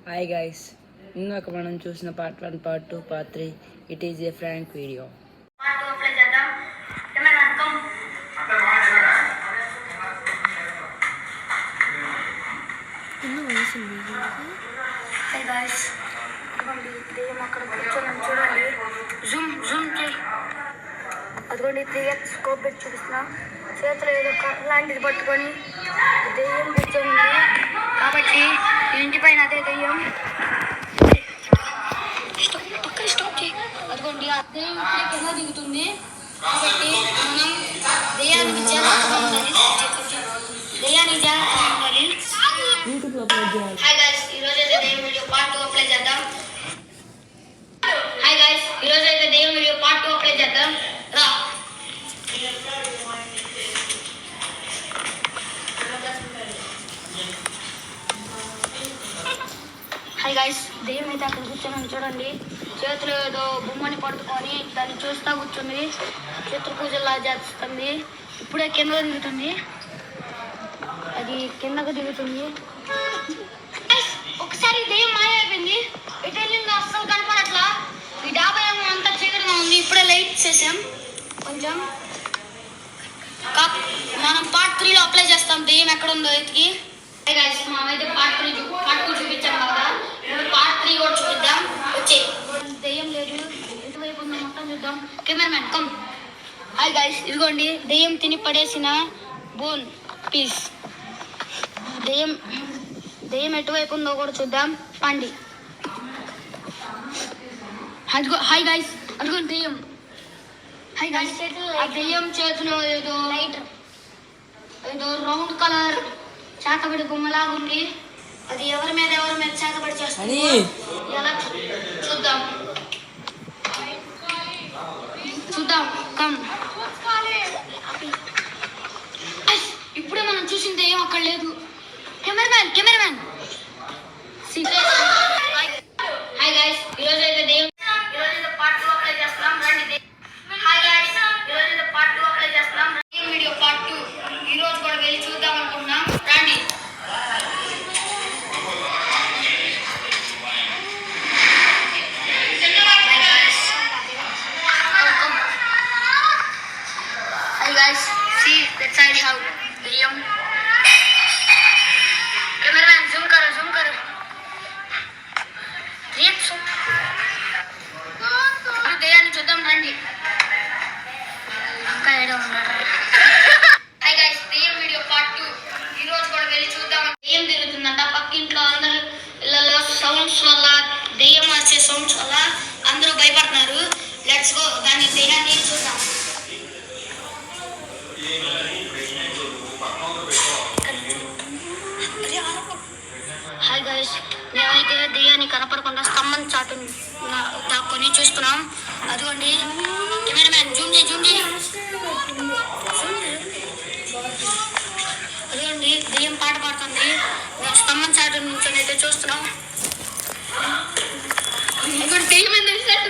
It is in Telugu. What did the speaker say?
హాయ్ గైస్, ఇందాక మనం చూసిన part 1, part 2, part 3. It is a prank video. Hi guys, ఇదిగోండి దెయ్యం అక్కడ కూర్చొని చూడండి. జూమ్ జూమ్ చేయి. అదిగోండి దెయ్యం స్కోప్ పెట్టి చూపిస్తున్నా. చేతిలో ఏదో లాంటిది పట్టుకొని దెయ్యం కూర్చొని కాబట్టి ఇంటి పైన అదే దెయ్యం. స్టాప్ చేయి. అదిగోండి ఆ దెయ్యం ఇప్పుడే కింద దిగుతుంది కాబట్టి మనం దెయ్యానికి జాగ్రత్తగా ఉండాలి. హాయ్ గైస్, ఈరోజు అయితే దెయ్యం వీడియో పార్ట్ 2 అప్లై చేద్దాం. హాయ్ గైస్, ఈరోజు అయితే దెయ్యం వీడియో పార్ట్ 2 అప్లై చేద్దాం. రా. హాయ్ గైస్, దెయ్యం అయితే అక్కడ కూర్చొని చూడండి. చేతులు ఏదో బొమ్మని పట్టుకొని దాన్ని చూస్తా కూర్చుంది. చిత్ర పూజలా చేస్తుంది. ఇప్పుడే కింద దిగుతుంది. అది కిందకు దిగుతుంది. ఒకసారి దెయ్యం మాయమైపోయింది. ఎటు వెళ్ళిందో అస్సలు కనపడట్లా. ఈ డాబా ఏమో అంతా చీకటిగా ఉంది. ఇప్పుడే లైట్ చేసాం కొంచెం. మనం పార్ట్ 3లో అప్లై చేస్తాం దెయ్యం ఎక్కడ ఉందో ఎతికి. మనమైతే పార్ట్ 2 చూపించాం కదా, ఇప్పుడు పార్ట్ 3 కూడా చూపిద్దాం. వచ్చే దెయ్యం లేదు, ఎటువైపు ఉందో మొత్తం చూద్దాం. Cameraman come. హాయ్ గైస్, ఇదిగోండి దెయ్యం తిని పడేసిన బోన్ పీస్. దెయ్యం ఎటువైపు ఉందో కూడా చూద్దాం. పండి. హాయ్ గైస్, అదిగోండి దెయ్యం. హాయ్ గైస్, ఆ దెయ్యం చేతిలో ఏదో రౌండ్ కలర్ చాకబడి బొమ్మలాగా ఉంది. అది ఎవరి మీద చాకబడి చేస్తుంది. ఎలా చూద్దాం కమ్. ఇప్పుడే మనం చూసిన దెయ్యం అక్కడ లేదు. కెమెరామ్యాన్ హాయ్ గైస్, ఈరోజు అయితే దెయ్యం పార్ట్ 2 అప్లై చేస్తున్నాం. రండి. హాయ్ గైస్, ఈరోజు అయితే పార్ట్ 2 అప్లై చేస్తున్నాం. దెయ్యం వీడియో పార్ట్ 2 ఈరోజు కూడా వెళ్ళి చూద్దాం అనుకుంటున్నాం. రండి. Hi guys, see that side how దెయ్యం. कैमरामैन जूम करो. దెయ్యాన్ని చూద్దాం రండి. హాయ్ గైస్, దెయ్యం వీడియో పార్ట్ 2 ఈ రోజు కూడా వెళ్ళి చూద్దాం. దెయ్యం తిరుగుతుందంట. పక్కింట్లో అందరూ ఇళ్ళలో సౌండ్స్ వల్ల, దెయ్యం వచ్చే సౌండ్స్ వల్ల అందరూ భయపడుతున్నారు. లెట్స్ గో, దాని దెయ్యాన్ని చూద్దాం. హాయ్ గైస్, మేమైతే దెయ్యాన్ని కనపడకుండా స్తంభం చాటుని దాక్కొని చూస్తున్నాం. అదిగోండి కెమెరామ్యాన్ జూమ్ చేయి. అదిగోండి దెయ్యం పాట పాడుతుంది. మేము స్తంభం చాటు నుంచి అయితే చూస్తున్నాం. దెయ్యం ఏం తెలిసినట్టు